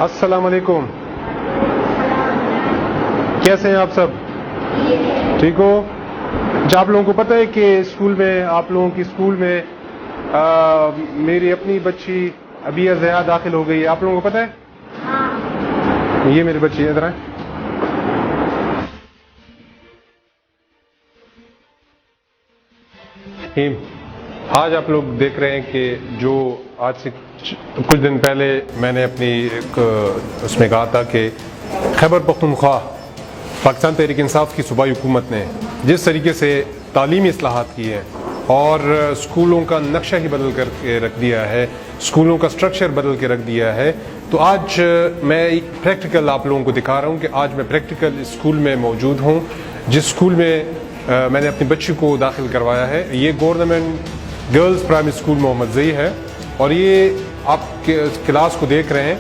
السلام علیکم، کیسے ہیں آپ سب؟ ٹھیک ہو؟ آپ لوگوں کو پتہ ہے کہ اسکول میں، آپ لوگوں کی اسکول میں میری اپنی بچی ابیہ ضیاء داخل ہو گئی ہے، آپ لوگوں کو پتہ ہے؟ ہاں، یہ میری بچی ہے، ادھر آئیں۔ آج آپ لوگ دیکھ رہے ہیں کہ جو آج سے کچھ دن پہلے میں نے اپنی ایک اس میں کہا تھا کہ خیبر پختونخوا پاکستان تحریک انصاف کی صوبائی حکومت نے جس طریقے سے تعلیمی اصلاحات کی ہیں اور اسکولوں کا نقشہ ہی بدل کر کے رکھ دیا ہے، اسکولوں کا سٹرکچر بدل کے رکھ دیا ہے، تو آج میں ایک پریکٹیکل آپ لوگوں کو دکھا رہا ہوں کہ آج میں پریکٹیکل اسکول میں موجود ہوں، جس اسکول میں میں نے اپنی بچی کو داخل کروایا ہے۔ یہ گورنمنٹ گرلز پرائمری اسکول محمد زئی ہے، اور یہ آپ کلاس کو دیکھ رہے ہیں،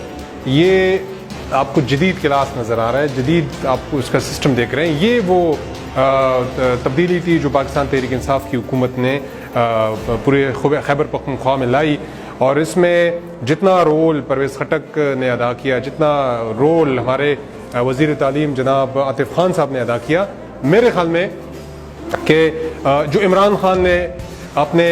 یہ آپ کو جدید کلاس نظر آ رہا ہے، جدید آپ کو اس کا سسٹم دیکھ رہے ہیں۔ یہ وہ تبدیلی تھی جو پاکستان تحریک انصاف کی حکومت نے پورے خیبر پختونخوا میں لائی، اور اس میں جتنا رول پرویز خٹک نے ادا کیا، جتنا رول ہمارے وزیر تعلیم جناب عاطف خان صاحب نے ادا کیا، میرے خیال میں کہ جو عمران خان نے اپنے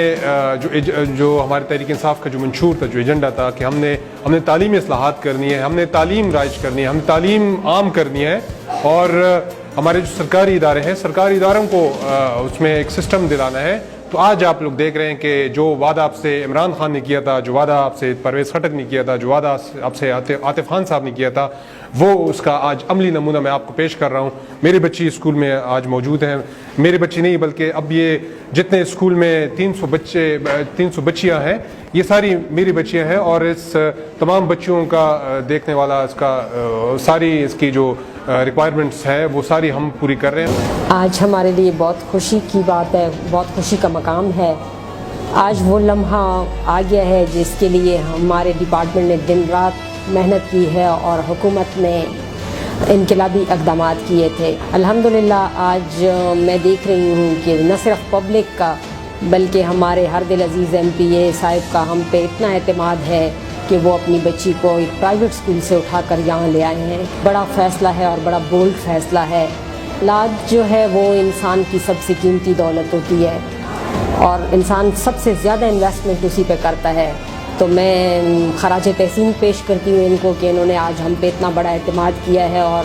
جو ہمارے تحریک انصاف کا جو منشور تھا، جو ایجنڈا تھا کہ ہم نے تعلیمی اصلاحات کرنی ہے، ہم نے تعلیم رائج کرنی ہے، ہم نے تعلیم عام کرنی ہے، اور ہمارے جو سرکاری ادارے ہیں، سرکاری اداروں کو اس میں ایک سسٹم دلانا ہے، تو آج آپ لوگ دیکھ رہے ہیں کہ جو وعدہ آپ سے عمران خان نے کیا تھا، جو وعدہ آپ سے پرویز خٹک نے کیا تھا، جو وعدہ آپ سے عاطف خان صاحب نے کیا تھا، وہ اس کا آج عملی نمونہ میں آپ کو پیش کر رہا ہوں۔ میری بچی اسکول میں آج موجود ہیں، میری بچی نہیں بلکہ اب یہ جتنے اسکول میں 300 بچیاں ہیں، یہ ساری میری بچیاں ہیں، اور اس تمام بچیوں کا دیکھنے والا، اس کا ساری اس کی جو ریکوائرمنٹس ہے وہ ساری ہم پوری کر رہے ہیں۔ آج ہمارے لیے بہت خوشی کی بات ہے، بہت خوشی کا مقام ہے۔ آج وہ لمحہ آ گیا ہے جس کے لیے ہمارے ڈپارٹمنٹ نے دن رات محنت کی ہے اور حکومت نے انقلابی اقدامات کیے تھے۔ الحمدللہ آج میں دیکھ رہی ہوں کہ نہ صرف پبلک کا بلکہ ہمارے ہردل عزیز ایم پی اے صاحب کا ہم پہ اتنا اعتماد ہے کہ وہ اپنی بچی کو ایک پرائیویٹ اسکول سے اٹھا کر یہاں لے آئے ہیں۔ بڑا فیصلہ ہے اور بڑا بولڈ فیصلہ ہے۔ اولاد جو ہے وہ انسان کی سب سے قیمتی دولت ہوتی ہے، اور انسان سب سے زیادہ انویسٹمنٹ اسی پہ کرتا ہے، تو میں خراج تحسین پیش کرتی ہوں ان کو کہ انہوں نے آج ہم پہ اتنا بڑا اعتماد کیا ہے، اور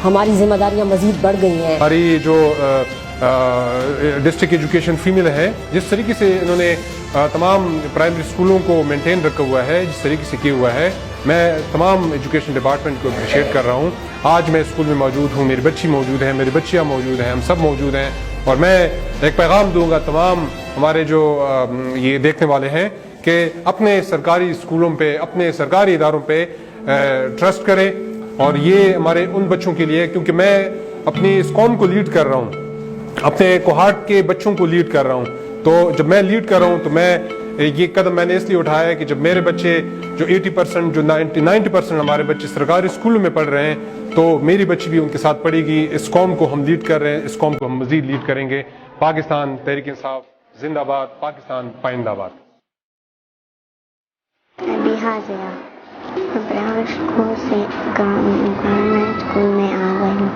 ہماری ذمہ داریاں مزید بڑھ گئی ہیں۔ ہماری جو ڈسٹرکٹ ایجوکیشن فیمل ہے، جس طریقے سے انہوں نے تمام پرائمری اسکولوں کو مینٹین رکھا ہوا ہے، جس طریقے سے کیا ہوا ہے، میں تمام ایجوکیشن ڈپارٹمنٹ کو اپریشیٹ کر رہا ہوں۔ آج میں اسکول میں موجود ہوں، میری بچی موجود ہے، میری بچیاں موجود ہیں، ہم سب موجود ہیں، اور میں ایک پیغام دوں گا تمام ہمارے جو یہ دیکھنے والے ہیں کہ اپنے سرکاری اسکولوں پہ، اپنے سرکاری اداروں پہ ٹرسٹ کریں، اور یہ ہمارے ان بچوں کے لیے، کیونکہ میں اپنی اس قوم کو لیڈ کر رہا ہوں، اپنے کوہارٹ کے بچوں کو لیڈ کر رہا ہوں، تو جب میں لیڈ کر رہا ہوں تو یہ قدم میں نے اس لیے اٹھایا ہے کہ جب میرے بچے جو 80% جو 90% ہمارے بچے سرکاری اسکولوں میں پڑھ رہے ہیں، تو میری بچی بھی ان کے ساتھ پڑھے گی۔ اس قوم کو ہم لیڈ کر رہے ہیں، اس قوم کو ہم مزید لیڈ کریں گے۔ پاکستان تحریک انصاف زندہ باد، پاکستان پائندہ باد۔ ابیہ ضیاء پرائمری اسکول سے گورنمنٹ اسکول میں آ گئی ہوں۔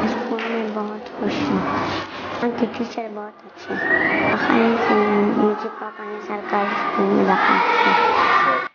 اسکول میں بہت خوش ہوں، وہاں کے ٹیچر بہت اچھے ہیں۔ آخر سے مجھے پاپا نے سرکاری اسکول میں داخل کیا۔